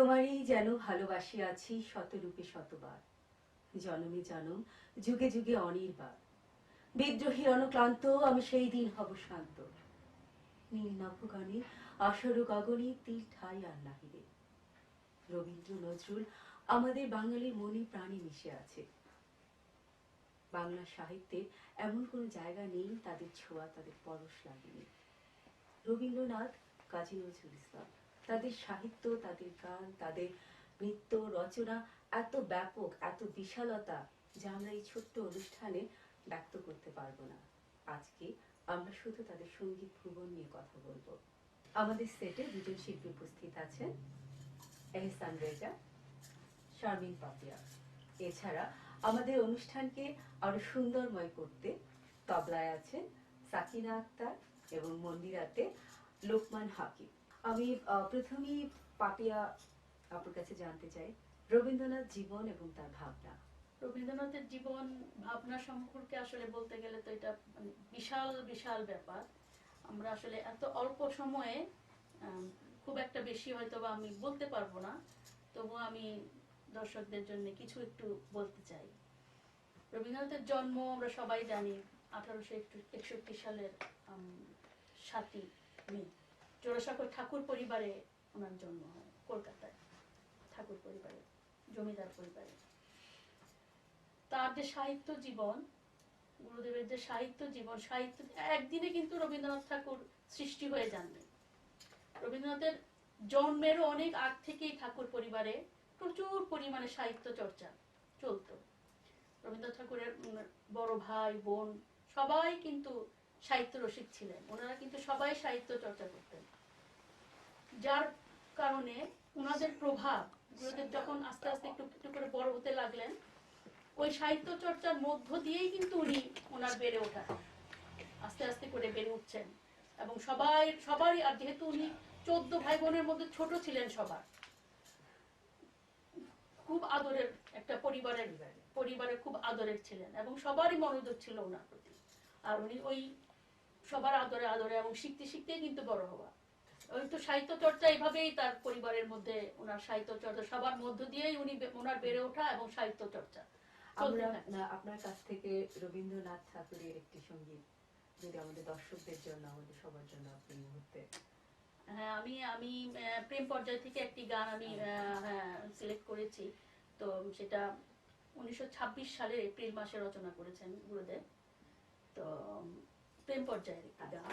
তোমারই যেন ভালোবাসি আছি শতরূপে শতবার, জনমে জনম যুগে যুগে অনির্বার। বিদ্রোহী রণক্লান্ত আমি সেই দিন হব শান্ত। নীল নভগানে আসর গগনে তীর ঠাই আর নাহিবে। রবীন্দ্র নজরুল আমাদের বাঙালির মনে প্রাণে মিশে আছে। বাংলা সাহিত্যে এমন কোনো জায়গা নেই তাদের ছোঁয়া তাদের পরশ লাগেনি। রবীন্দ্রনাথ, কাজী নজরুল ইসলাম, তাদের সাহিত্য, তাদের গান, তাদের নৃত্য রচনা এত ব্যাপক, এত বিশালতা, যা আমরা এই ছোট্ট অনুষ্ঠানে ব্যক্ত করতে পারবো না। আজকে আমরা শুধু তাদের সঙ্গীত ভুবন নিয়ে কথা বলবো। আমাদের সেটে দুজন শিল্পী উপস্থিত আছেন, এহসান রেজা, শারমিন পাপিয়া। এছাড়া আমাদের অনুষ্ঠানকে আরো সুন্দরময় করতে তবলায় আছেন সাকিনা আক্তার এবং মন্দিরাতে লোকমান হাকিম। আমি প্রথমেই পাপিয়া আপনার কাছে জানতে চাই রবীন্দ্রনাথ জীবন এবং তার ভাবনা। রবীন্দ্রনাথের জীবন ভাবনা সম্পর্কে আসলে বলতে গেলে তো এটা মানে বিশাল বিশাল ব্যাপার। আমরা আসলে এত অল্প সময়ে খুব একটা বেশি হয়তো বা আমি বলতে পারবো না, তবু আমি দর্শকদের জন্য কিছু একটু বলতে চাই। রবীন্দ্রনাথের জন্ম আমরা সবাই জানি 1861 সালের 7ই মে। জোড়াসাঁকোর ঠাকুর পরিবারে ওনার জন্ম হয়, কলকাতায় ঠাকুর পরিবারে, জমিদার পরিবারে। তার যে সাহিত্য জীবন, গুরুদেবের যে সাহিত্য জীবন, সাহিত্য একদিনে কিন্তু রবীন্দ্রনাথ ঠাকুর সৃষ্টি হয়ে যাননি। রবীন্দ্রনাথের জন্মেরও অনেক আগ থেকেই ঠাকুর পরিবারে প্রচুর পরিমাণে সাহিত্য চর্চা চলতো। রবীন্দ্রনাথ ঠাকুরের বড় ভাই বোন সবাই কিন্তু সাহিত্য রসিক ছিলেন, ওনারা কিন্তু সবাই সাহিত্য চর্চা করতেন। যার কারণে ওনাদের প্রভাব, গুরুদেব যখন আস্তে আস্তে একটু একটু করে বড় হতে লাগলেন, ওই সাহিত্য চর্চার মধ্য দিয়েই কিন্তু উনি ওনার বেড়ে ওঠা, আস্তে আস্তে করে বেড়ে উঠছেন। এবং সবারই, আর যেহেতু উনি 14 ভাই বোনের মধ্যে ছোট ছিলেন, সবার খুব আদরের একটা পরিবারের খুব আদরের ছিলেন এবং সবারই মনোযোগ ছিল ওনার প্রতি। আর উনি ওই সবার আদরে আদরে এবং শিখতে শিখতেই কিন্তু বড় হওয়া। ওই তো সাহিত্য চর্চা এইভাবেই তার পরিবারের মধ্যে ওনার সাহিত্য চর্চা, সবার মধ্য দিয়েই উনি ওনার বেড়ে ওঠা এবং সাহিত্য চর্চা। আমরা আপনার কাছ থেকে রবীন্দ্রনাথ ঠাকুরের একটি সঙ্গীত যদি আমাদের দর্শকদের জন্য, আমাদের সবার জন্য আপনি মুহূর্তে। হ্যাঁ, আমি প্রেম পর্যায় থেকে একটি গান আমি সিলেক্ট করেছি। তো সেটা 1926 সালের এপ্রিল মাসে রচনা করেছেন গুরুদেব। তো প্রেম পর্যায়ের একটি গান।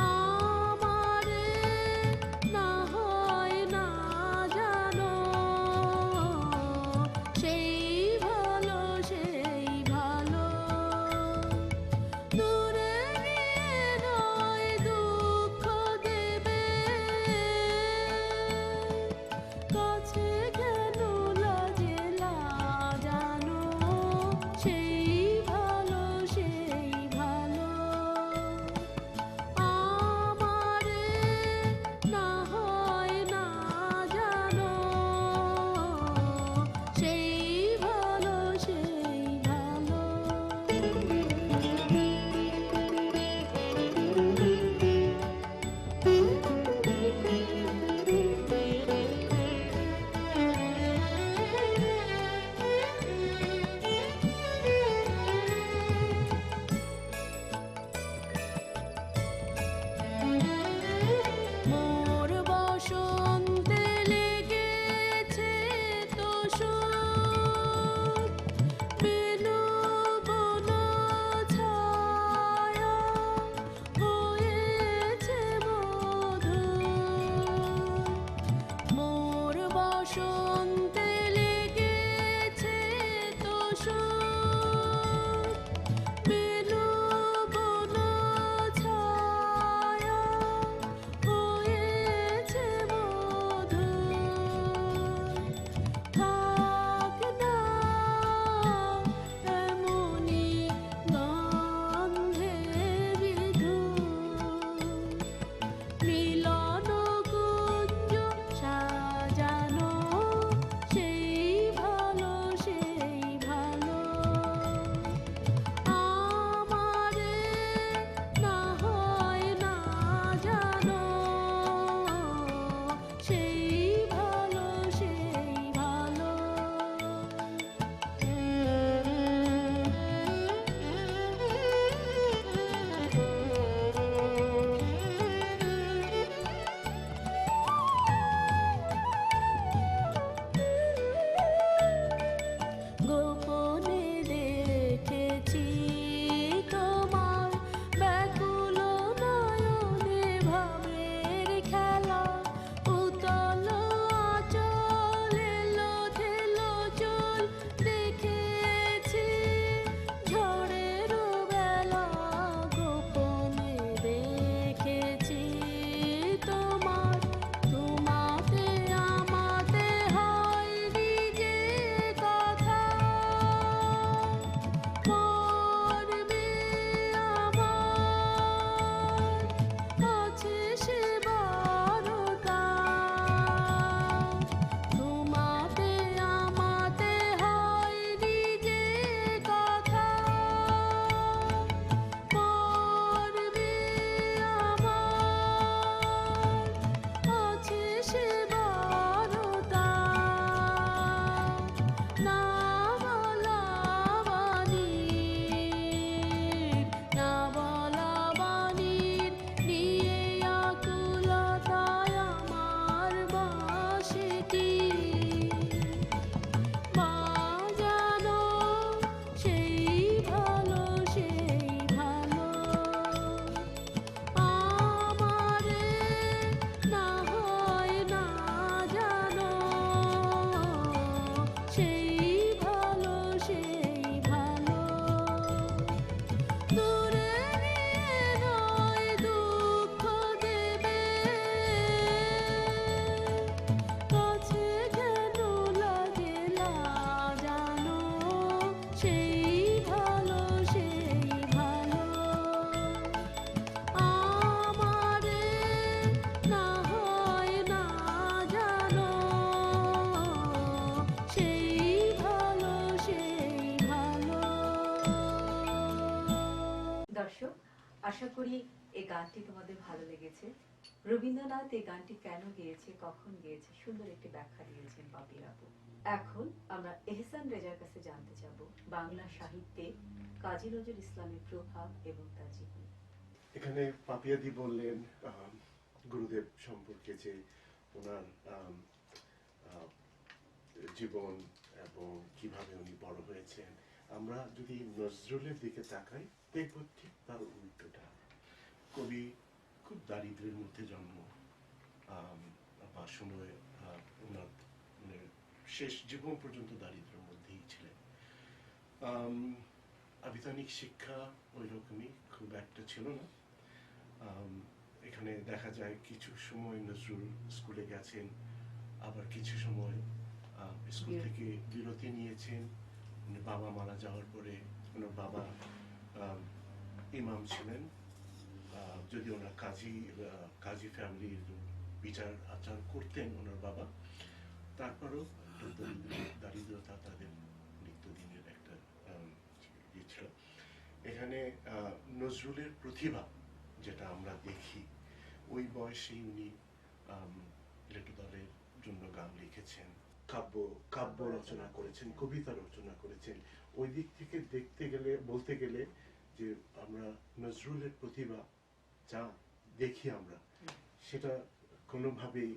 আমারে না হয় না জানো আশা করি এই গানটি তোমাদের ভালো লেগেছে। রবীন্দ্রনাথ এই গানটি কেন গেয়েছে, কখন গেয়েছে, সুন্দর একটি ব্যাখ্যা দিয়েছেন পাপিয়া আপু। এখন আমরা এহসান রেজার কাছে জানতে চাবো বাংলা সাহিত্যে কাজী নজরুল ইসলামের প্রভাব এবং তার জীবন। এখানে পাপিয়াদি বললেন গুরুদেব সম্পর্কে, যে ওনার জীবন এবং কিভাবে উনি বড় হয়েছেন। আমরা যদি নজরুলের দিকে তাকাই দেখব ঠিক তার উল্টোটা। কবি খুব দারিদ্র্যের মধ্যে জন্ম, বা সময় ওনার মানে শেষ জীবন পর্যন্ত দারিদ্র্যের মধ্যেই ছিলেন। আবিধানিক শিক্ষা ওই রকমই খুব একটা ছিল না। এখানে দেখা যায় কিছু সময় নজরুল স্কুলে গেছেন, আবার কিছু সময় স্কুল থেকে বিরতি নিয়েছেন। বাবা মারা যাওয়ার পরে ওনার বাবা ইমাম ছিলেন, যদি ওনার কাজী ফ্যামিলির বিচার আচার করতেন ওনার বাবা, তারপরেও দারিদ্রতা তাদের নিত্যদিনের একটা ইয়ে ছিল। এখানে নজরুলের প্রতিভা যেটা আমরা দেখি, ওই বয়সেই উনি লেটু দলের জন্য গান লিখেছেন, কাব্য রচনা করেছেন, কবিতা রচনা করেছেন। ওই দিক থেকে বলতে গেলে যে আমরা নজরুলের প্রতিভা যা দেখি আমরা, সেটা কোনোভাবেই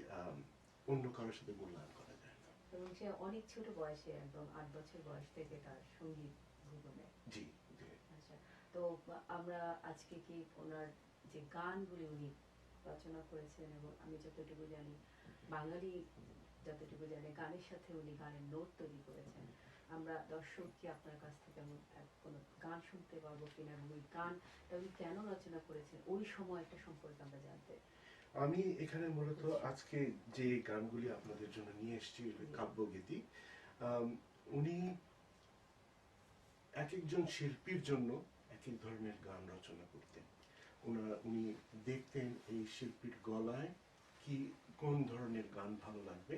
অন্য কারোর সাথে মূল্যায়ন করা যায় না। এবং সে অনেক ছোট বয়সে, একদম 8 বছর বয়স থেকে তার সঙ্গীত ভুবনে। জি। আচ্ছা, তো আমরা আজকে কি ওনার যে গানগুলি উনি রচনা করেছেন, এবং আমি যতটুকু জানি, বাঙালি যতটুকু জানে, গানের সাথে উনি গানের নোট তৈরি করেছেন। আমরা দর্শক কি আপনার কাছ থেকে এমন কোনো গান শুনতে পারবো কিনা, এবং ওই গানটা উনি কেন রচনা করেছেন, ওই সময়টা সম্পর্কে আমরা জানতে। আমি এখানে মূলত আজকে যে গানগুলি আপনাদের জন্য নিয়ে এসেছি, কাব্যগীতি, উনি এক একজন শিল্পীর জন্য এক এক ধরনের গান রচনা করতেন। উনি দেখতেন এই শিল্পীর গলায় কোন ধরনের গান ভালো লাগবে,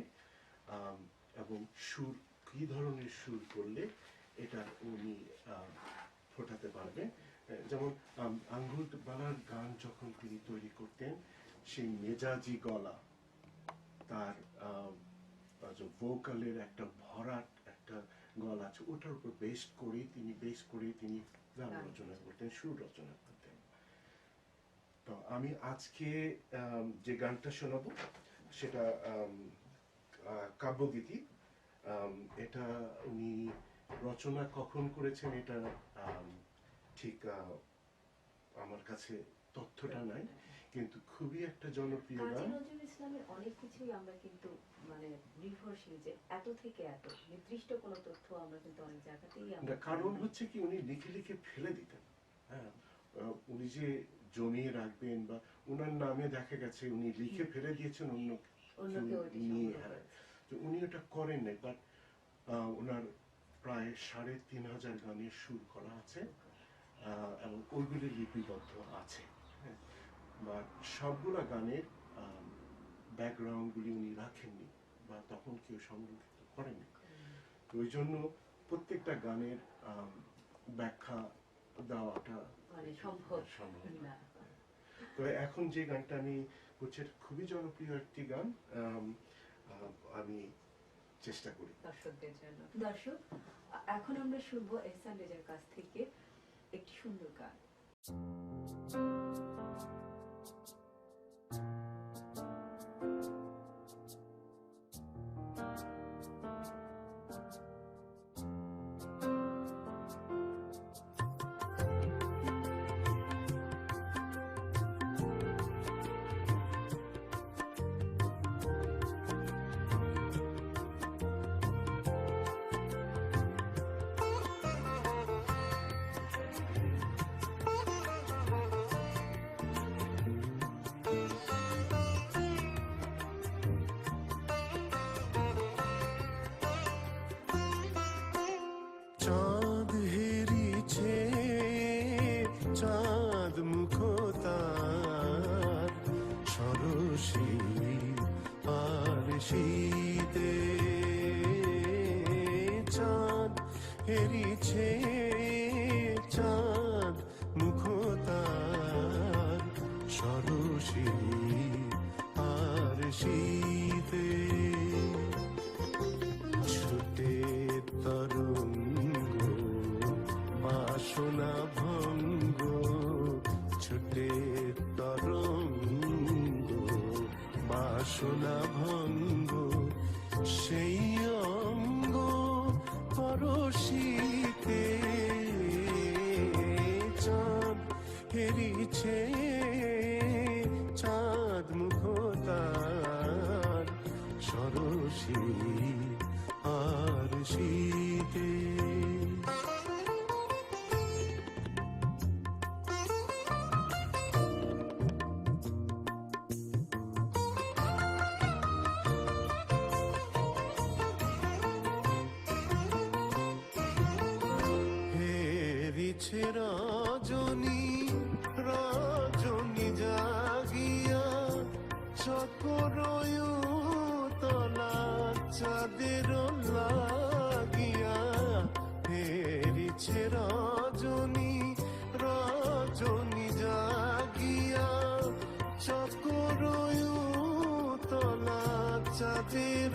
এবং সুর কি ধরনের সুর করলে এটা উনি ফোটাতে পারবেন। যেমন আঙ্গুর বালার গান যখন তিনি তৈরি করতেন, সেই মেজাজি গলা, তার ভোকালের একটা ভরাট একটা গলা আছে, ওটার উপর বেস করে তিনি গান রচনা করতেন, সুর রচনা করতেন। তো আমি আজকে যে গানটা শোনাবো সেটা কাব্যগীতি। এটা উনি রচনা কখন করেছেন এটা ঠিক আমার কাছে তথ্যটা নাই, কিন্তু খুবই একটা জনপ্রিয় গান। কাজী নজরুল ইসলামের অনেক কিছুই আমরা কিন্তু মানে নির্ভরশীল, যে এত থেকে এত নির্দিষ্ট কোনো তথ্য আমরা কিন্তু অনেক জায়গাতেই আমরা। কারণ হচ্ছে কি, উনি লিখে ফেলে দিতেন। হ্যাঁ, উনি যে জমিয়ে রাখবেন, বা ওনার নামে দেখা গেছে উনি লিখে ফেলে দিয়েছেন অন্য নিয়ে। হ্যাঁ, তো উনি ওটা করেন নাই। বাট ওনার প্রায় ৩৫০০ গানের সুর করা আছে, এবং ওইগুলি লিপিবদ্ধ আছে। হ্যাঁ, বা সবগুলা গানের ব্যাকগ্রাউন্ডগুলি উনি রাখেননি, বা তখন কেউ সংরক্ষিত করেননি। তো ওই জন্য প্রত্যেকটা গানের ব্যাখ্যা দেওয়াটা মানে সম্ভব না। তো এখন যে গানটা আমি করছি, খুবই জনপ্রিয় একটি গান, আমি চেষ্টা করি দর্শকদের জন্য। দর্শক, এখন আমরা শুনবো এহসান রেজার কাছ থেকে একটি সুন্দর গান। চাঁদ হেরিছে, চাঁদ মুখতার সরসী আর শীতে। চাঁদ হেরিছে, চাঁদ মুখতার শীতে ছুটে তরঙ্গ বাসনা ভঙ্গ ছুটে তরঙ্গ বাসনা ভঙ্গ সেই অঙ্গ পরশীতে চাঁদ হেরিছে চাঁদ মুখতার সরসী আর শীতে হেরিছে রজনী রজনী জাগিয়া চকরয়ু তলা চাঁদের লাগিয়া হেরিছে রজনী রজনী জাগিয়া চকরয়ু তলা চাঁদের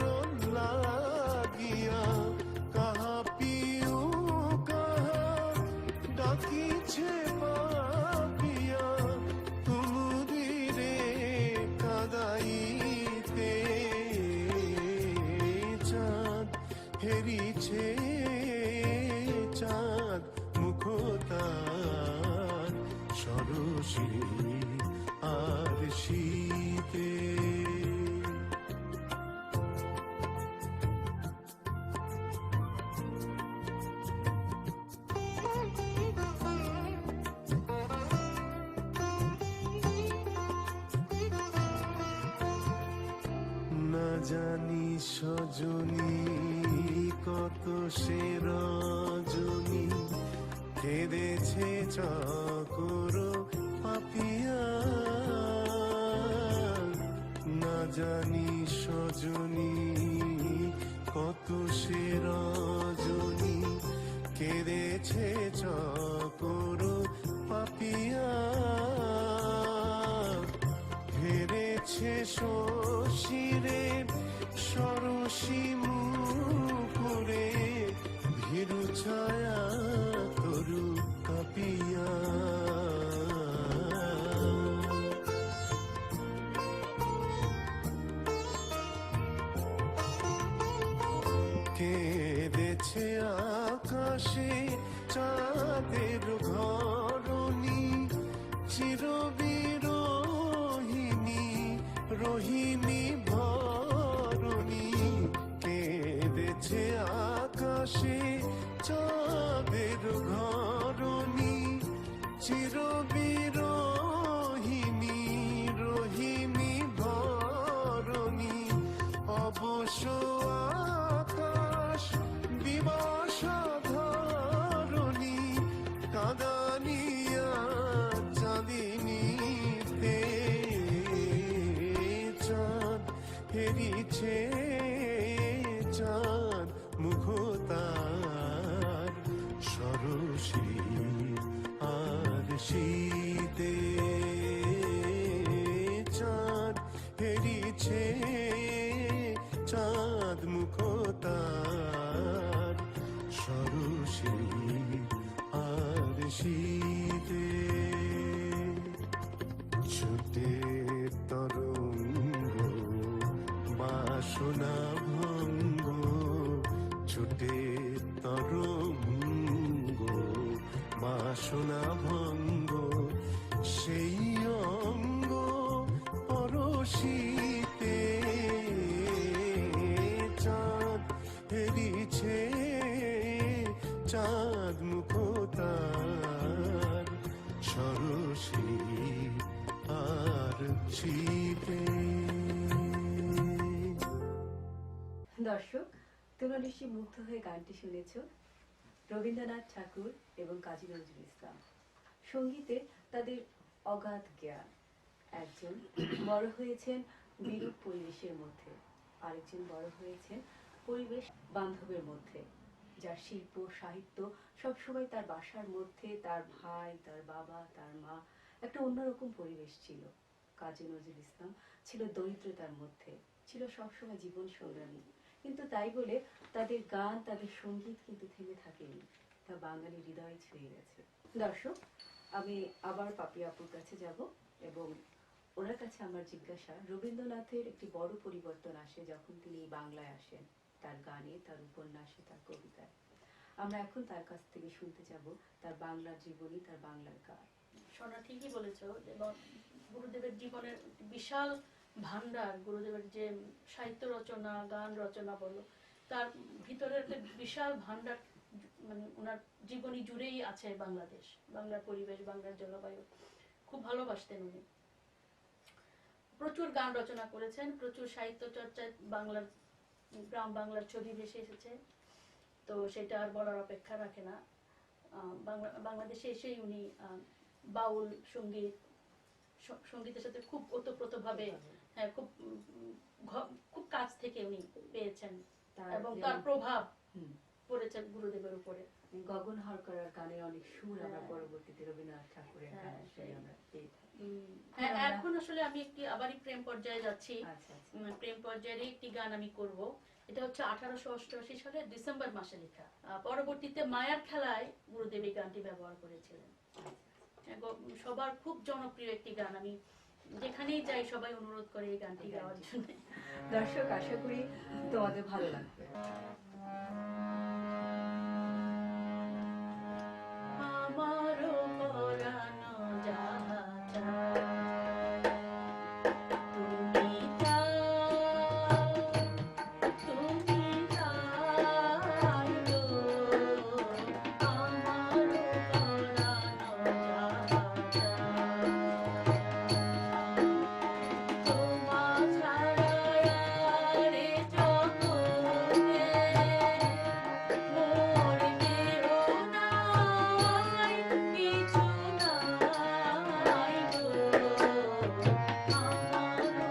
লাগিয়া কাহা পিউ কাহা ডাকিছে পাপিয়া তুমুরি রে কাদাইতে চাঁদ হেরিছে চাঁদ মুখতার সরসী আর শীতে না জানি সজনী কত সে রজনী কেঁদেছে চকর পাপিয়া না জানি সজনী কত সে রজনী কেঁদেছে চকর পাপিয়া হেরেছে শশীরে সরসী মুকুরে ভীরু ছায়া তরু কাপিয়া কেঁদেছে আকাশে চাঁদের ঘরণী চিরবিরোহিণী রোহিণী ভরণী কেঁদেছে আকাশে চাঁদের ঘরণী চিরবিরোহিণী রোহিণী ভরণী অবশ্য আকাশ বিবশা ধরণী কাঁদানিয়া চাঁদিনীতে চাঁদ হেরিছে চাঁদ মুখতার সরসী আর শীতে চাঁদ হেরিছে চাঁদ মুখতার সরসী আর শীতে ছুটে তরঙ্গ বাসনা ভঙ্গ ছুটে তরঙ্গ বাসনা ভঙ্গ সেই অঙ্গ পরশীতে চাঁদ হেরিছে চাঁদ মুখতার সরসী আর শীতে। দর্শক, তোমরা নিশ্চয়ই মুগ্ধ হয়ে গানটি শুনেছ। রবীন্দ্রনাথ ঠাকুর এবং কাজী নজরুল ইসলাম। সঙ্গীতে তাদের অগাধ জ্ঞান। একজন বড় হয়েছেন বিরূপ পরিবেশের মধ্যে, আরেকজন বড় হয়েছেন পরিবেশ বান্ধবের মধ্যে, যার শিল্প সাহিত্য সবসময় তার বাসার মধ্যে, তার ভাই, তার বাবা, তার মা, একটা অন্যরকম পরিবেশ ছিল। কাজী নজরুল ইসলাম ছিল দরিদ্রতার মধ্যে, ছিল সবসময় জীবন সংগ্রামী, কিন্তু তাই বলে তাদের গান, তাদের সঙ্গীত কিন্তু থেমে থাকেনি, তা বাঙালি হৃদয়ে ছুঁয়ে গেছে। দর্শক, আমি আবার পাপিয়া আপুর কাছে যাব এবং ওনার কাছে আমার জিজ্ঞাসা, রবীন্দ্রনাথের একটি বড় পরিবর্তন আসে যখন তিনি বাংলায় আসেন, তার গানে, তার উপন্যাসে, তার কবিতায়। আমরা এখন তার কাছ থেকে শুনতে যাব তার বাংলার জীবনী, তার বাংলার গান। সোনা ঠিকই বলেছ, এবং গুরুদেবের জীবনের বিশাল ভান্ডার, গুরুদেবের যে সাহিত্য রচনা, গান রচনা বলো, তার ভিতরের একটা বিশাল ভান্ডার, মানে ওনার জীবনী জুড়েই আছে বাংলাদেশ, বাংলার পরিবেশ, বাংলার জলবায়ু। খুব ভালোবাসতেন উনি, প্রচুর গান রচনা করেছেন, প্রচুর সাহিত্য চর্চায় বাংলার, গ্রাম বাংলার ছবি ভেসে এসেছে, তো সেটা আর বলার অপেক্ষা রাখে না। বাংলাদেশে এসেই উনি বাউল সঙ্গীত, সঙ্গীতের সাথে খুব ওতপ্রোতভাবে, হ্যাঁ, খুব কাছ থেকে উনি পেয়েছেন এবং তার প্রভাব পড়েছে গুরুদেবের উপরে। গগন হরকার গানের অনেক সুর আমরা পরবর্তীতে রবীন্দ্রনাথ ঠাকুরের গান শুনে আমরা পেয়ে থাকি। হ্যাঁ, এখন আসলে আমি একটি আবারই প্রেম পর্যায়ে যাচ্ছি। প্রেম পর্যায়ের একটি গান আমি করব, এটা হচ্ছে 1888 সালের ডিসেম্বর মাসে লেখা। পরবর্তীতে মায়ার খেলায় গুরুদেব এই গানটি ব্যবহার করেছিলেন। সবার খুব জনপ্রিয় একটি গান, আমি যেখানেই যাই সবাই অনুরোধ করে এই গানটি গাওয়ার জন্য। দর্শক, আশা করি তোমাদের ভালো লাগবে। আমারও পরানো যাহা চায়, তুমি চাও, তুমি চাই গো, আমারও পরানো যাহা চায়, তোমা ছাড়া রে জগতে মোর কেহ নাই, কিছু নাই গো, আমারও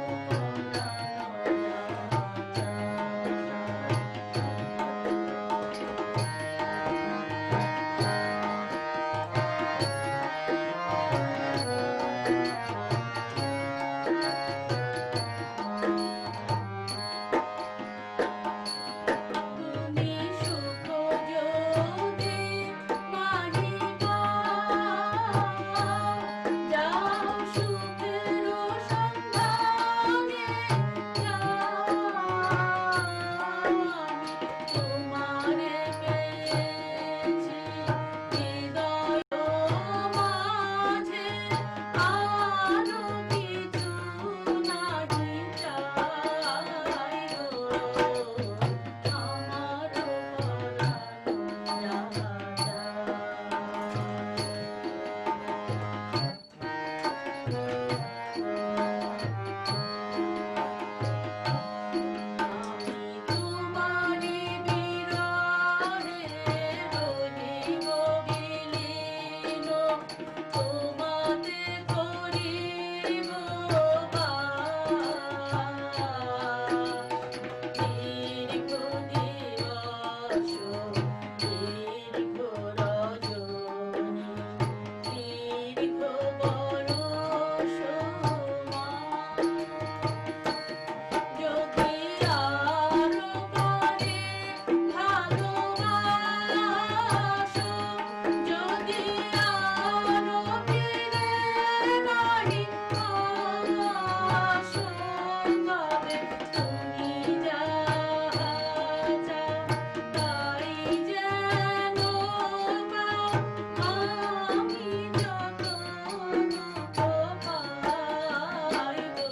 তুমি সুখ যদি মানিবা, যাও সুখের সন্ধানে, তোমারে পেয়েছি হৃদয় মাঝে, আরো কিছু নাহি চাই গো, আমারও পরানো আমি তোমারি বিরহে রহিব বিলীন, তোমাতে করিব বাস, দীর্ঘ দিবস দীর্ঘ রজনী, দীর্ঘ বরষ মাস, যদি আরো পরে ভালোবাসো, যদি আরো ফিরে নাহি আসো, তবে তুমি যাহা চাও তাই যেন পাও, আমি যতন পাই গো,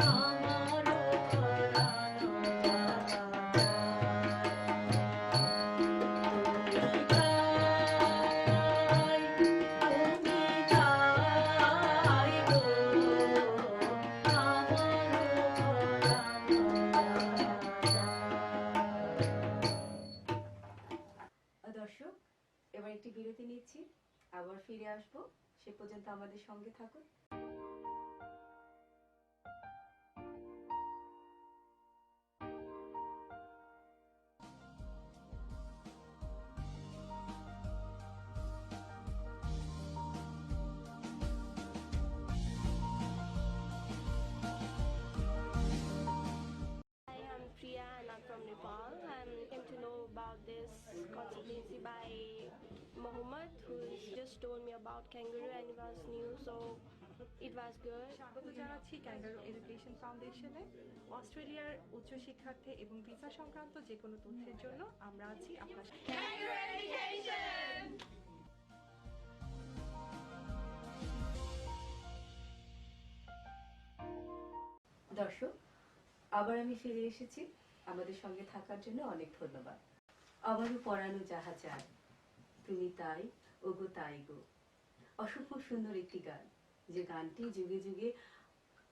আমারও পরানো যাহা চায়, তুমি চাই গো, আমারও পরানো দর্শক, এবার একটি বিরতি নিচ্ছি, আবার ফিরে আসবো, সে পর্যন্ত আমাদের সঙ্গে থাকুন। told me about kangaroo and it was new, so it was good. স্বাগত জানাচ্ছি ক্যাঙ্গারু এডুকেশন ফাউন্ডেশনে। অস্ট্রেলিয়ার উচ্চশিক্ষার্থী এবং ভিসা সংক্রান্ত যে কোনো তথ্যের জন্য আমরা আছি আপনার সাথে। দর্শক, আবার আমি ফিরে এসেছি। আমাদের সঙ্গে থাকার জন্য অনেক ধন্যবাদ। আমারও পরানো যাহা চায় তুমি তাই ওগো তাই গো, অসম্ভব সুন্দর একটি গান, যে গানটি যুগে যুগে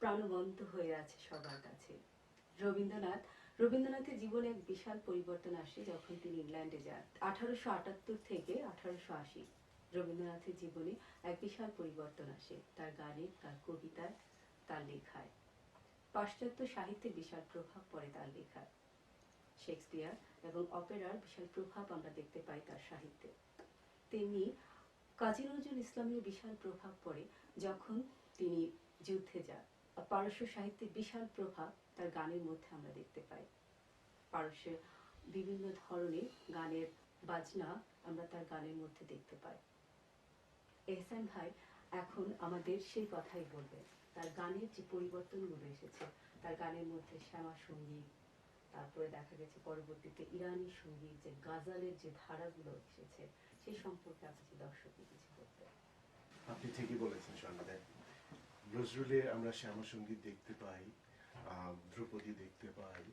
প্রাণবন্ত হয়ে আছে সবার কাছে। রবীন্দ্রনাথের জীবনে এক বিশাল পরিবর্তন আসে যখন তিনি ইংল্যান্ডে যান। 1878 থেকে 1880 রবীন্দ্রনাথের জীবনে এক বিশাল পরিবর্তন আসে, তার গানে, তার কবিতায়, তার লেখায়। পাশ্চাত্য সাহিত্যে বিশাল প্রভাব পড়ে তার লেখায়। শেক্সপিয়ার এবং অপেরার বিশাল প্রভাব আমরা দেখতে পাই তার সাহিত্যে। তেমনি কাজী নজরুল ইসলামের বিশাল প্রভাব পড়ে যখন তিনি যুদ্ধে যান। পারস্য সাহিত্যের বিশাল প্রভাব তার গানের মধ্যে আমরা দেখতে পাই। পারস্যের বিভিন্ন ধরনের গানের বাজনা আমরা তার গানের মধ্যে দেখতে পাই। এহসান ভাই এখন আমাদের সেই কথাই বলবেন। তার গানের যে পরিবর্তনগুলো এসেছে, তার গানের মধ্যে শ্যামা সঙ্গীত, তারপরে দেখা গেছে পরবর্তীতে ইরানি সঙ্গীত, যে গাজালের যে ধারাগুলো এসেছে, সেই সম্পর্কে আপনি দর্শককে কিছু বলবেন। আপনি ঠিকই বলেছেন স্বর্ণাদা। নজরুলে আমরা শ্যামা সঙ্গীত দেখতে পাই, ধ্রুপদী দেখতে পাই,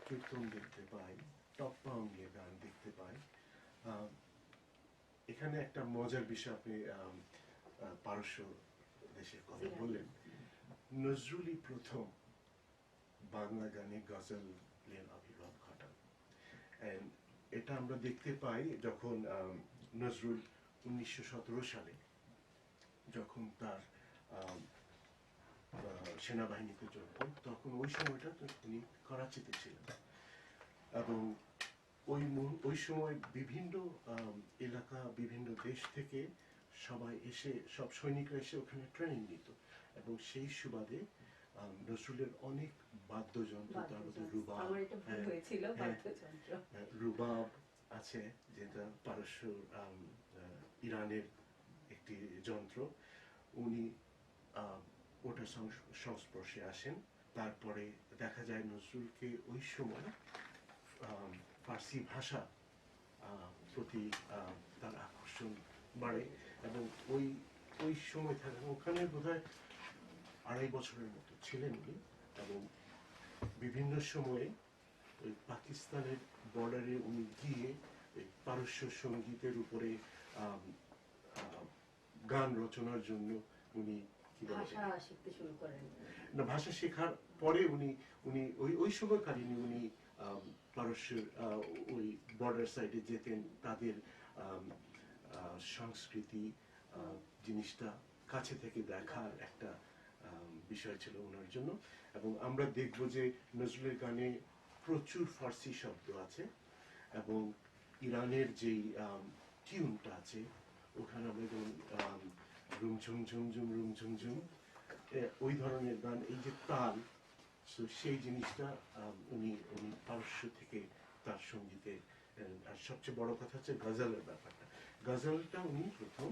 কীর্তন দেখতে পাই, টপ্পা অঙ্গে গান দেখতে পাই। এখানে একটা মজার বিষয়, আপনি পারস্য দেশের কথা বললেন। নজরুলই প্রথম বাংলা গানে গজলের আবির্ভাব ঘটান। এটা আমরা দেখতে পাই যখন নজরুল 1917 সালে যখন তার সেনাবাহিনীতে যোগ দেন, তখন ওই সময়টা তিনি করাচিতে ছিলেন এবং ওই সময় বিভিন্ন এলাকা, বিভিন্ন দেশ থেকে সবাই এসে, সব সৈনিকরা এসে ওখানে ট্রেনিং নিত এবং সেই সুবাদে নজরুলের অনেক বাদ্যযন্ত্র, তার মধ্যে রুবাব আছে, যেটা পারস্য ইরানের একটি যন্ত্র। উনি ওটার সংস্পর্শে আসেন। তারপরে দেখা যায় নজরুলকে ওই সময় ফার্সি ভাষা প্রতি তার আকর্ষণ বাড়ে এবং ওই সময় থাকেন ওখানে বোধহয় 2.5 বছরের মতো ছিলেন উনি। এবং বিভিন্ন সময়ে ওই পাকিস্তানের বর্ডারে উনি গিয়ে পারস্য সঙ্গীতের উপরে গান রচনার জন্য উনি ভাষা শেখার পরে উনি ওই সময়কালীন উনি পারস্যের ওই বর্ডার সাইডে যেতেন, তাদের সংস্কৃতি জিনিসটা কাছে থেকে দেখার একটা বিষয় ছিল ওনার জন্য। এবং আমরা দেখব যে নজরুলের গানে প্রচুর ফার্সি শব্দ আছে এবং ইরানের যেই টিউনটা আছে ওখানে আমরা যেমন রুম ঝুম ঝুম ঝুম রুম ঝুম ঝুম, ওই ধরনের গান, এই যে তাল, সেই জিনিসটা উনি পারস্য থেকে তার সঙ্গীতে। আর সবচেয়ে বড় কথা হচ্ছে গজলের ব্যাপারটা। গজলটা উনি প্রথম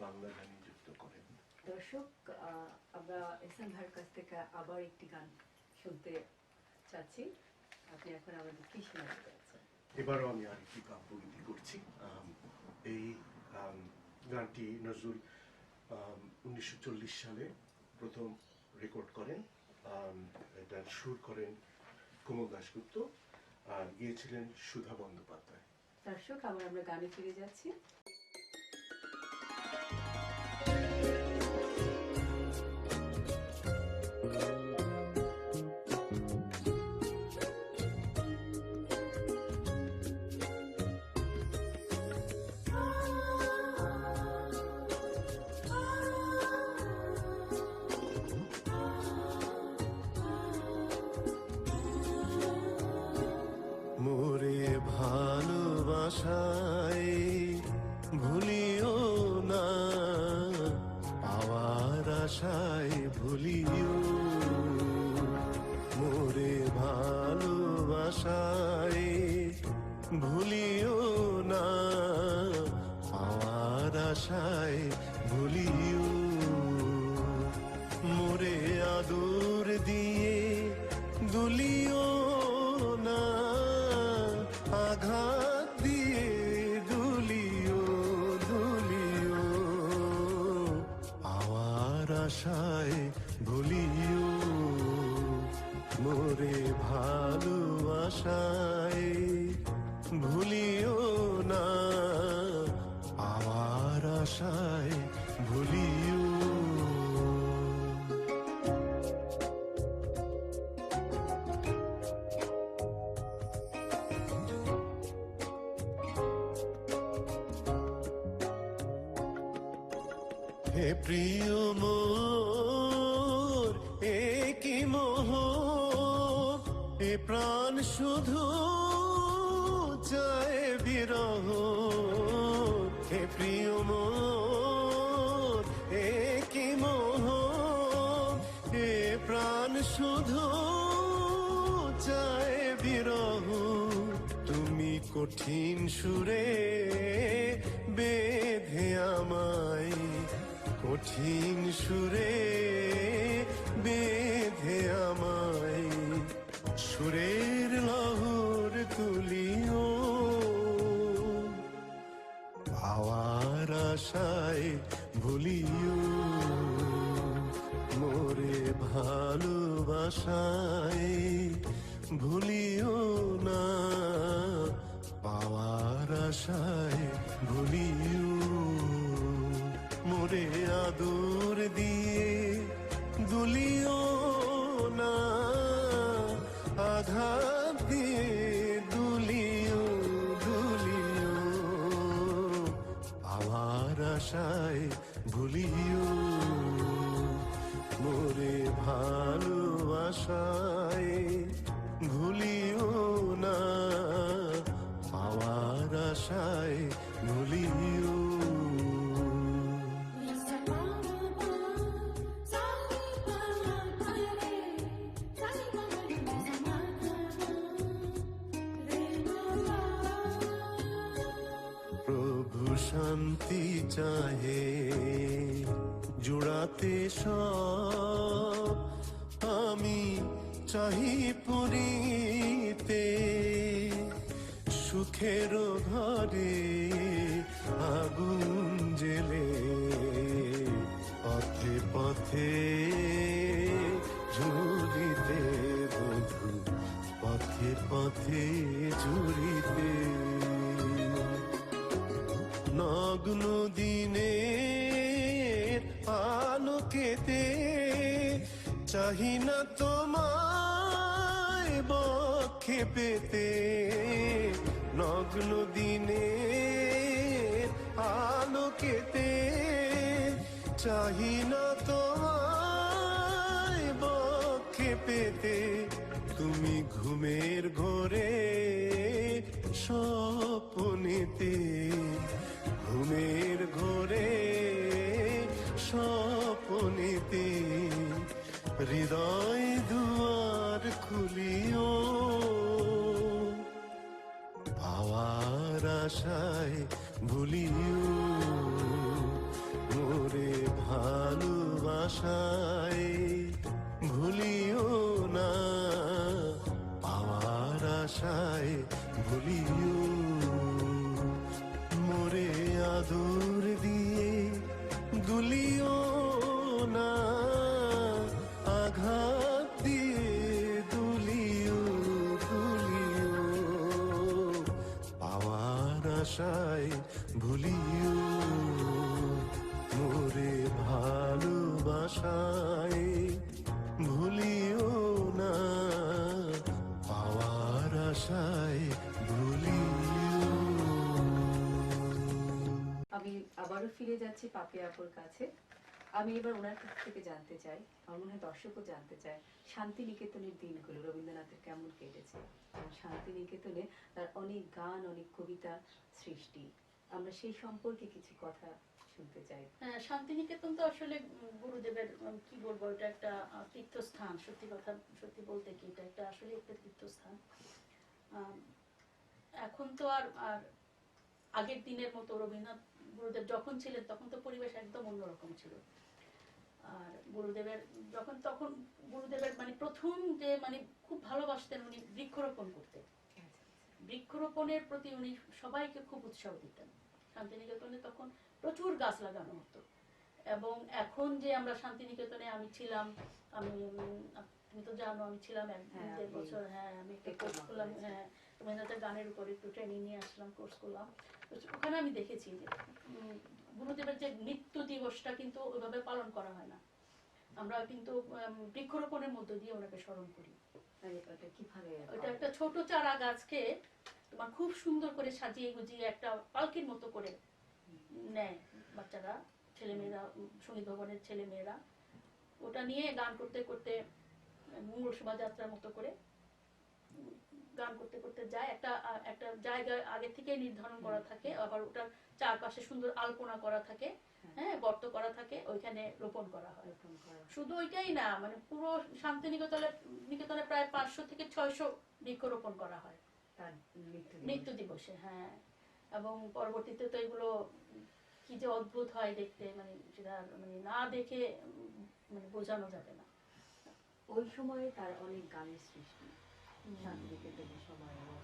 বাংলা গানে যুক্ত করেন। দর্শক, আমরা এহসান ভাইয়ের কাছ থেকে আবার একটি গান শুনতে চাচ্ছি। আপনি এখন আমাদের কি শোনাতে চাচ্ছেন? এবারও আমি আরেকটি কাব্যগীতি করছি। এই গানটি নজরুল 1940 সালে প্রথম রেকর্ড করেন। এটার সুর করেন কোমল দাশগুপ্ত আর গিয়েছিলেন সুধা বন্দ্যোপাধ্যায়। দর্শক, আবার আমরা গানে ফিরে যাচ্ছি। মোরে ভালোবাসায় ভুলিও না, পাওয়ার আশায় ভুলিও। মোরে ভালোবাসায় ভুলিও না, পাওয়ার আশায় ভুলিও মোরে আদর দিয়ে দুলিও না আঘাত দিয়ে দুলিও দুলিও আমার আশায় ভুলিও মোরে ভালোবাসায় ভুলিও না আমার আশায় ভুলিও হে প্রিয় মোর একই মোহ এ প্রাণ শুধু চায় বিরহ হে প্রিয় মোর একই মোহ এ প্রাণ শুধু চায় বিরহ তুমি কঠিন সুরে বেঁধে আমায় কঠিন সুরে বেঁধে আমায় সুরের লহর তুলিও পাওয়ার আশায় ভুলিও মোরে ভালোবাসায় ভুলিও না পাওয়ার আশায় ভুলিও মোরে আদর দিয়ে দুলিও না আঘাত দিয়ে দুলিও দুলিও আমার আশায় ভুলিও মোরে ভালোবাসায় ভুলিও না আমার আশায় ভুলিও প্রভু শান্তি চাহে জুড়াতে সব আমি চাহি পুরীতে সুখের ঘরে আগুন জেলে পথে পথে ঝুরিতে বধু পথে পথে ঝুরিতে নগ্ন দিনের আলোকেতে চাহি না তোমায় বক্ষে পেতে নগ্ন দিনের আলোকেতে চাহি না তোমায় বক্ষে পেতে তুমি ঘুমের ঘোরে স্বপ্নেতে ঘুমের ঘোরে স্বপ্নেতে হৃদয় দুয়ার খুলিও পাওয়ার আশায় ভুলিও মোরে ভালোবাসায় ভুলিও না পাওয়ার আশায় ভুলিও মোরে আদর দিয়ে দুলিও না আঘাত দিয়ে দুলিও দুলিও পাওয়ার আশায় ভুলিও মোরে ভালোবাসায় ভুলিও না পাওয়ার আশায় ভুলিও। আমি আবারও ফিরে যাচ্ছি পাপিয়া আপুর কাছে। আমি এবার ওনার কাছ থেকে জানতে চাই, আমার মনে হয় দর্শকও জানতে চায়, শান্তিনিকেতনের দিনগুলো রবীন্দ্রনাথের কেমন কেটেছে। কারণ শান্তিনিকেতনে তার অনেক গান, অনেক কবিতা সৃষ্টি, আমরা সেই সম্পর্কে কিছু কথা শুনতে চাই। হ্যাঁ, শান্তিনিকেতন তো আসলে গুরুদেবের কি বলবো, এটা একটা তীর্থস্থান। সত্যি কথা, সত্যি বলতে কি এটা একটা আসলে একটা তীর্থস্থান। এখন তো আর আগের দিনের মতো রবীন্দ্রনাথ গুরুদেব যখন ছিলেন তখন তো পরিবেশ একদম অন্যরকম ছিল। আর গুরুদেবের তখন গুরুদেবের মানে প্রথম যে মানে খুব ভালোবাসতেন উনি বৃক্ষরোপণ করতে। বৃক্ষরোপণের প্রতি উনি সবাইকে খুব উৎসাহ দিতেন। শান্তিনিকেতনে তখন প্রচুর গাছ লাগানো হতো। এবং এখন যে আমরা শান্তিনিকেতনে আমি ছিলাম, আমি তুমি তো জানো আমি ছিলাম এক দেড় বছর। হ্যাঁ, আমি একটা কোর্স করলাম। হ্যাঁ, তোমার একটা গানের উপর একটু ট্রেনিং নিয়ে আসলাম, কোর্স করলাম। ওখানে আমি দেখেছি যে গুরুদেবের যে মৃত্যু দিবসটা কিন্তু ওইভাবে পালন করা হয় না। আমরা কিন্তু বৃক্ষরোপণের মধ্য দিয়ে ওনাকে স্মরণ করি। ওটা একটা ছোট চারা গাছকে তোমার খুব সুন্দর করে সাজিয়ে গুজিয়ে একটা পালকির মতো করে নেয় বাচ্চারা, ছেলেমেয়েরা, সঙ্গীত ভবনের ছেলেমেয়েরা। ওটা নিয়ে গান করতে করতে মঙ্গল শোভাযাত্রার মতো করে গান করতে করতে যায়। একটা জায়গায় আগে থেকে নির্ধারণ করা থাকে, আবার ওটার চারপাশে সুন্দর আলপনা করা থাকে, হ্যাঁ, গর্ত করা থাকে, ওইখানে রোপণ করা হয়। শুধু ওইটাই না, মানে পুরো শান্তিনিকেতনে প্রায় 500 থেকে 600 বৃক্ষরোপণ করা হয় তার মৃত্যু দিবসে। হ্যাঁ, এবং পরবর্তীতে তো এগুলো কি যে অদ্ভুত হয় দেখতে, মানে সেটা মানে না দেখে মানে বোঝানো যাবে না। ওই সময়ে তার অনেক গানের সৃষ্টি শান্তিনিকেতনের সময়, এবং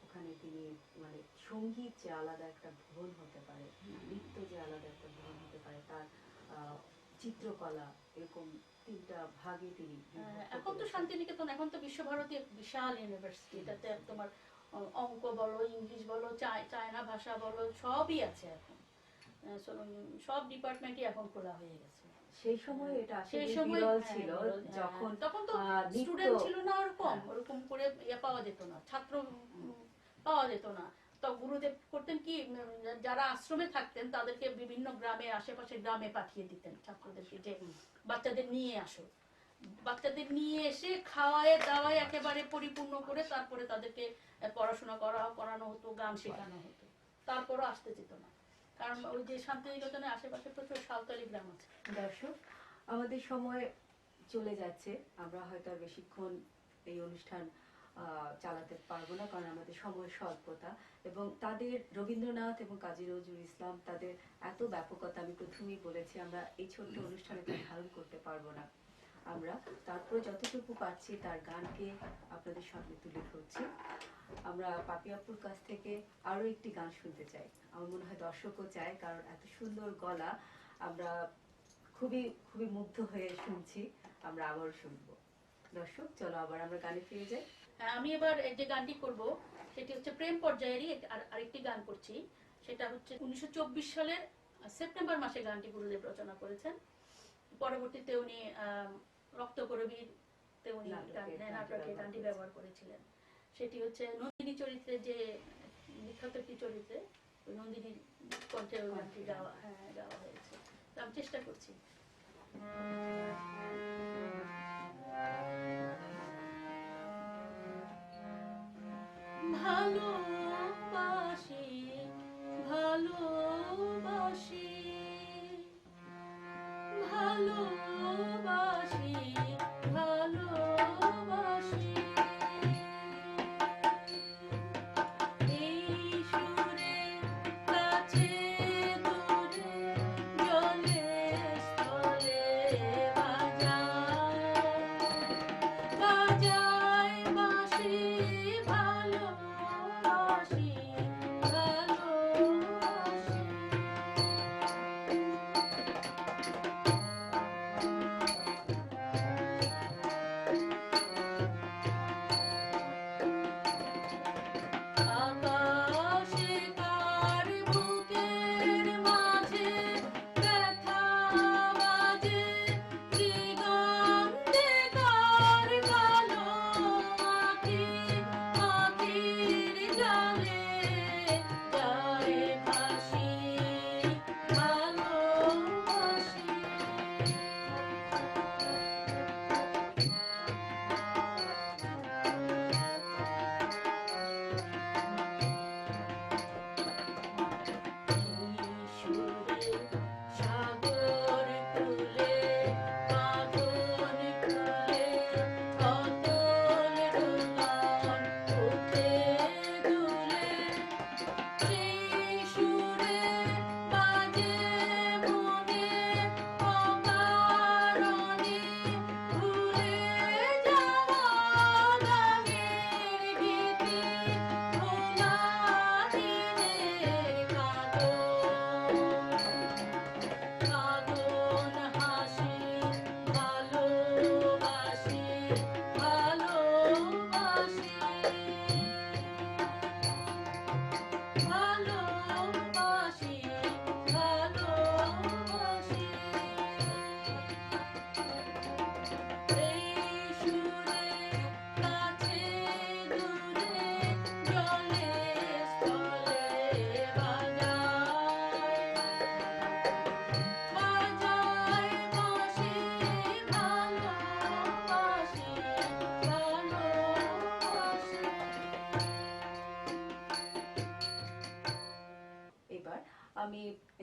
ওখানে তিনি মানে সঙ্গীত যে আলাদা একটা ধরন হতে পারে, নৃত্য যে আলাদা একটা ধরন হতে পারে, তার চিত্রকলা, এরকম 3টা ভাগে তিনি। এখন তো শান্তিনিকেতন, এখন তো বিশ্বভারতী বিশাল ইউনিভার্সিটি, এটাতে তোমার অঙ্ক বলো, ইংলিশ বলো, চায়না ভাষা বলো, সবই আছে এখন। সব ডিপার্টমেন্টই এখন খোলা হয়ে গেছে। সেই সময় এটা আসলে বিরল ছিল, যখন তখন তো স্টুডেন্ট ছিল না ওরকম করে পাওয়া যেত না, ছাত্র পাওয়া যেত না। তো গুরুদেব করতেন কি, যারা আশ্রমে থাকতেন তাদেরকে বিভিন্ন গ্রামে, আশেপাশে গ্রামে পাঠিয়ে দিতেন ছাত্রদেরকে, যে বাচ্চাদের নিয়ে আসো। বাচ্চাদের নিয়ে এসে খাওয়ায় দাওয়ায় একেবারে পরিপূর্ণ করে তারপরে তাদেরকে পড়াশোনা করানো হতো, গান শেখানো হতো। তারপরও আসতে যেত না, কারণ ওই যে শান্তিনিকেতনের আশেপাশে প্রচুর সাঁওতালি গ্রাম আছে। দর্শক, আমাদের সময় চলে যাচ্ছে, আমরা হয়তো আর বেশিক্ষণ এই অনুষ্ঠান চালাতে পারবো না, কারণ আমাদের সময় স্বল্পতা। এবং তাদের রবীন্দ্রনাথ এবং কাজী নজরুল ইসলাম, তাদের এত ব্যাপকতা, আমি প্রথমেই বলেছি আমরা এই ছোট্ট অনুষ্ঠানে তা ধারণ করতে পারবো না। আমরা তারপরে যতটুকু পারছি তার গানকে আপনাদের সামনে তুলে ধরছি। আমরা পাপি আপুর কাছ থেকে আরো একটি গান শুনতে চাই, আমার মনে হয় দর্শকও চায়, কারণ এত সুন্দর গলা, আমরা খুবই খুবই মুগ্ধ হয়ে শুনছি। আমরা আবার শুনবো। দর্শক, চলো আবার আমরা গানে ফিরে যাই। আমি এবার যে গানটি করব সেটি হচ্ছে প্রেম পর্যায়েরই আরেকটি গান করছি। সেটা হচ্ছে 1924 সালের সেপ্টেম্বর মাসে গানটি গুরুদেব রচনা করেছেন। পরবর্তীতে উনি রক্তকরবীতে উনি নাটকে গানটি ব্যবহার করেছিলেন। সেটি হচ্ছে নন্দিনী চরিত্রে, যে বিখ্যাত একটি চরিত্রে, ওই নন্দিনীর কণ্ঠে ওই গানটি গাওয়া হয়েছে। তো আমি চেষ্টা করছি। ভালোবাসি ভালোবাসি ভালোবাসি ভালোবাসি, এই সুরে কাছে দূরে জলে স্থলে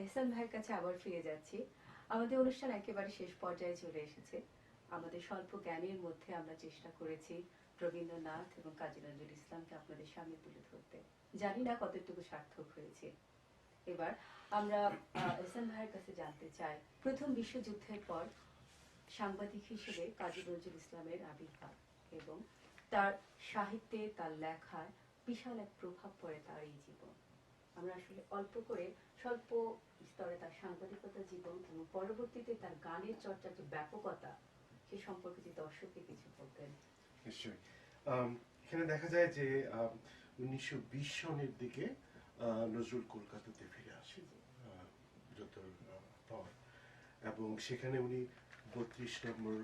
এহসান ভাইয়ের কাছে আবার ফিরে যাচ্ছি। আমাদের অনুষ্ঠান একেবারে শেষ পর্যায়ে চলে এসেছে। আমাদের স্বল্প জ্ঞানের মধ্যে আমরা চেষ্টা করেছি রবীন্দ্রনাথ এবং কাজী নজরুল ইসলামকে আপনাদের সামনে তুলে ধরতে। জানি না কতটুকু সার্থক হয়েছে। এবার আমরা এহসান ভাইয়ের কাছে জানতে চাই, প্রথম বিশ্বযুদ্ধের পর সাংবাদিক হিসেবে কাজী নজরুল ইসলামের আবির্ভাব এবং তার সাহিত্যে, তার লেখায় বিশাল এক প্রভাব পড়ে তার এই জীবন। আমরা আসলে অল্প করে স্বল্প স্তরে তার সাংবাদিকতা জীবন এবং পরবর্তীতে তার গানের চর্চার যে ব্যাপকতা সে সম্পর্কে যে দর্শককে কিছু বলতেন। নিশ্চয়ই। এখানে দেখা যায় যে 1920 সনের দিকে নজরুল কলকাতাতে ফিরে আসেন যুদ্ধের পর, এবং সেখানে উনি 32 নম্বর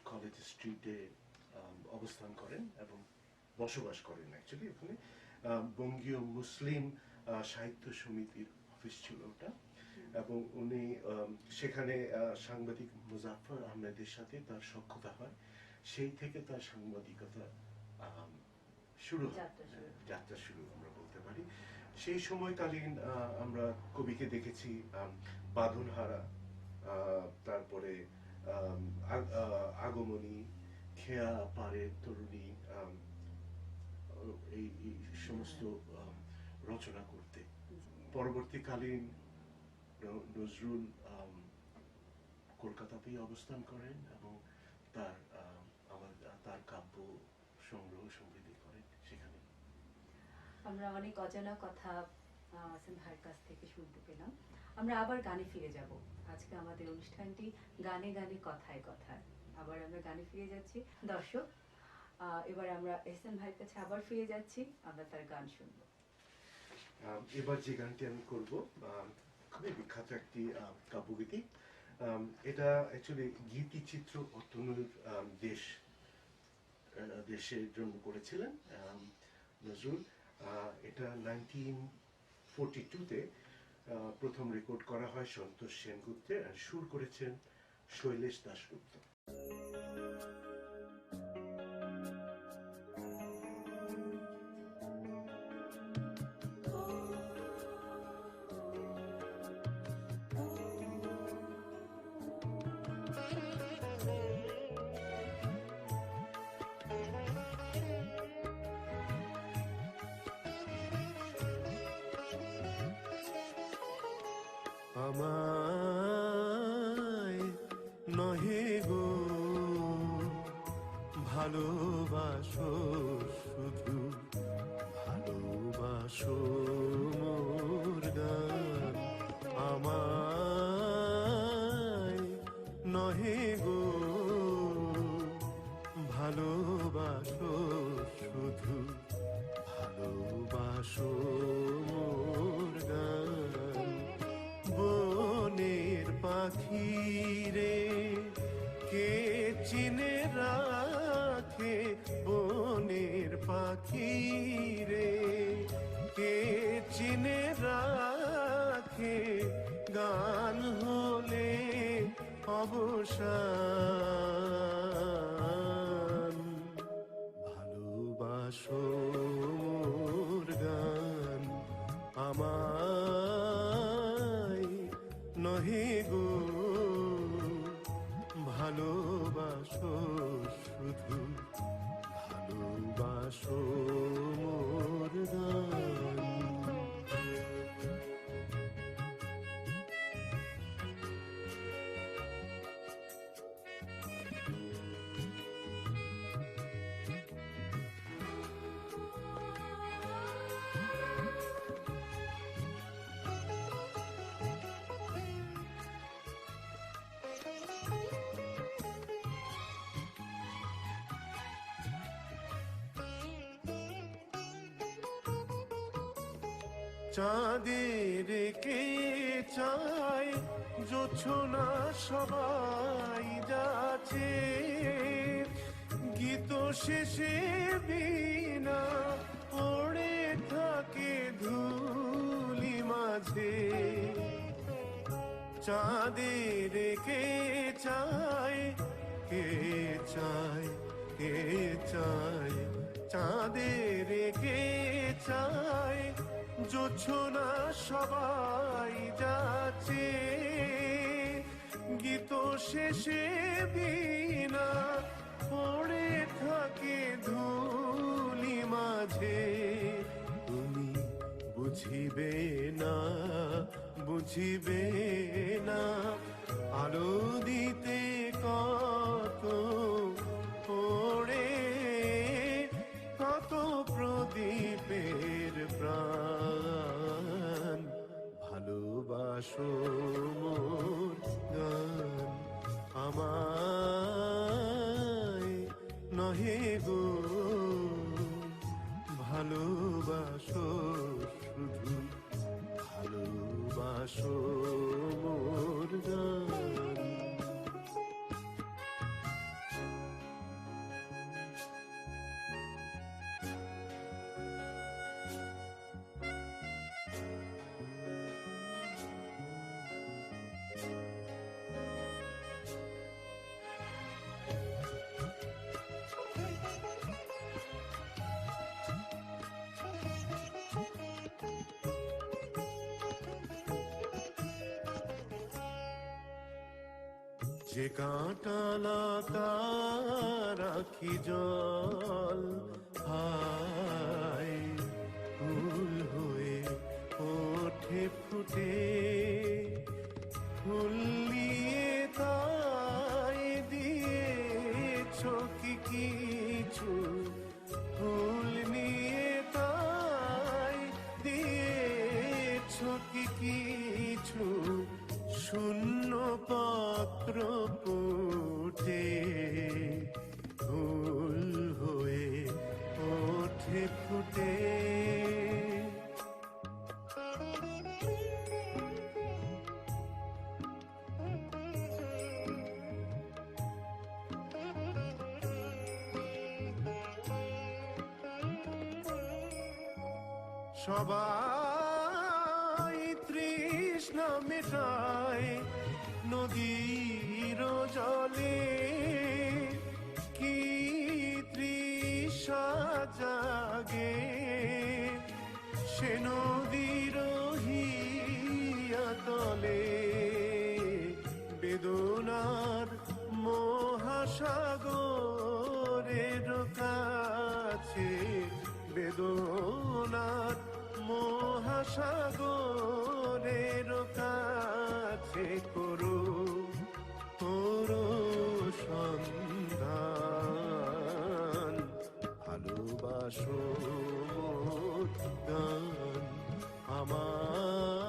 কলেজ স্ট্রিটে অবস্থান করেন এবং বসবাস করেন। অ্যাকচুয়ালি ওখানে বঙ্গীয় মুসলিম সাহিত্য সমিতির অফিস ছিল ওটা, এবং উনি সেখানে সাংবাদিক মুজাফফর আহমেদের সাথে তার সখ্যতা হয়। সেই থেকে তার সাংবাদিকতা শুরু হয়, যাত্রা শুরু আমরা বলতে পারি। সেই সময়কালীন আমরা কবিকে দেখেছি বাঁধনহারা, তারপরে আগমনী, খেয়া পাড়ের তরুণী, এই সমস্ত রচনা করতে। পরবর্তীকালীন নজরুল কলকাতাতেই অবস্থান করেন এবং তার কাব্য সংগ্রহ সমৃদ্ধি করেন সেখানে। আমরা অনেক অজানা কথা হাসান ভাইয়ের কাছ থেকে শুনতে পেলাম। আমরা আবার গানে ফিরে যাব। আজকে আমাদের অনুষ্ঠানটি গানে গানে কথায় কথায়। আবার আমরা গানে ফিরে যাচ্ছি। দর্শক, এবার আমরা এহসান ভাইয়ের কাছে আবার ফিরে যাচ্ছি, আমরা তার গান শুনবো। এবার যে গানটি আমি করব খুবই বিখ্যাত একটি কাব্যগীতি। এটা অ্যাকচুয়ালি গীতিচিত্র অতনুর দেশের জন্য করেছিলেন নজরুল। এটা 1942-তে প্রথম রেকর্ড করা হয় সন্তোষ সেনগুপ্তের, আর সুর করেছেন শৈলেশ দাশগুপ্ত। আমায় নহে গো ভালোবাসো, শুধু ভালোবাসো মোর গান। আমায় নহে গো ভালোবাসো, শুধু ভালোবাসো মোর গান। বনের পাখি রে কে চিনে রাখে, বনের পাখি রে কে চিনে রাখে, গান হলে অবসান। ভালোবাসো মোর গান, আমায় নহে গো ভালোবাসো, শুধু ভালোবাসো মোর গান। চাঁদের কে চায় জোছনা সবাই যাচ্ছে, গীত শেষে বিনা পড়ে থাকে ধুলি মাঝে। চাঁদের কে চায়, কে চায়, কে চায়, চাঁদের কে চায় জোছনা সবাই যাচ্ছে গীত শেষে বীণা পড়ে থাকে ধুলি মাঝে তুমি বুঝিবে না বুঝিবে না আলো দিতে কত পড়ে কত প্রদীপের প্রাণ ভালোবাসো মোর গান আমায় নহে গো ভালোবাসো শুধু ভালোবাসো মোর গান যে কাঁটালতা রাখি জল হায় ফুল হয়ে ওঠে ফুটে ফুল নিয়ে তাই দিয়েছ কি কিছু ফুল নিয়ে তাই দিয়েছ কি কিছু শূন্য পাত্র পুটে ফুল হয়ে ওঠে ফুটে সবাই তৃষ্ণা মেটায় নদীর জলে কি তৃষা জাগে সে নদীর হিয়াতলে বেদনার মহাসাগরের কাছে বেদনার মহাসাগরের কাছে করো করো সন্ধান ভালোবাসো মোর গান আমায়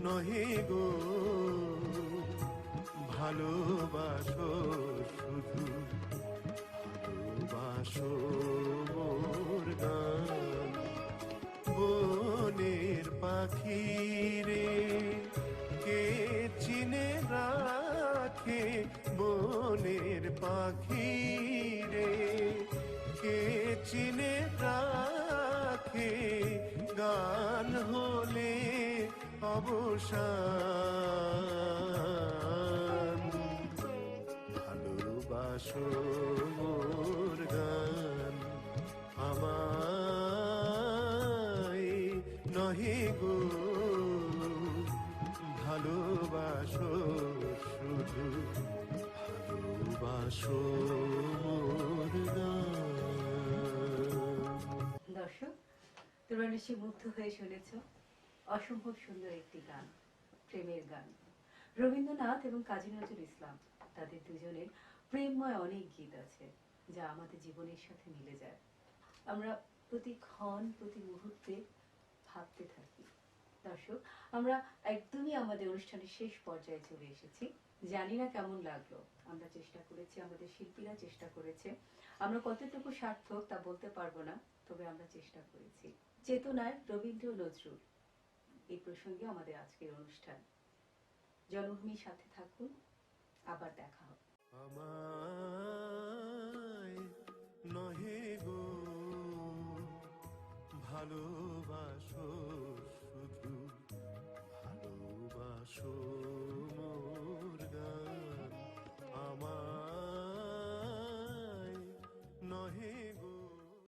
নহে গো ভালোবাসো শুধু ভালোবাসো মোর গান বনের পাখি রে কে চিনে রাখে বনের পাখি রে কে চিনে রাখে গান হলে অবসান ভালোবাসো মোর গান আমায় নহে গো ভালোবাসো শুধু ভালোবাসো মোর গান দর্শক, তোমরা নিশ্চয়ই মুগ্ধ হয়ে শুনেছ অসম্ভব সুন্দর একটি গান, প্রেমের গান। রবীন্দ্রনাথ এবং কাজী নজরুল ইসলাম, তাদের দুজনের প্রেমময় অনেক গীত আছে যা আমাদের জীবনের সাথে মিলে যায়। আমরা প্রতি ক্ষণ প্রতি মুহূর্তে ভাবতে থাকি। দর্শক, আমরা একদমই আমাদের অনুষ্ঠানের শেষ পর্যায়ে চলে এসেছি। জানি না কেমন লাগলো। আমরা চেষ্টা করেছি, আমাদের শিল্পীরা চেষ্টা করেছে। আমরা কতটুকু সার্থক তা বলতে পারবো না, তবে আমরা চেষ্টা করেছি। চেতনায় রবীন্দ্র নজরুল, এই প্রসঙ্গে আমাদের আজকের অনুষ্ঠান। জন্মভূমির সাথে থাকুন, আবার দেখা হবে। আমার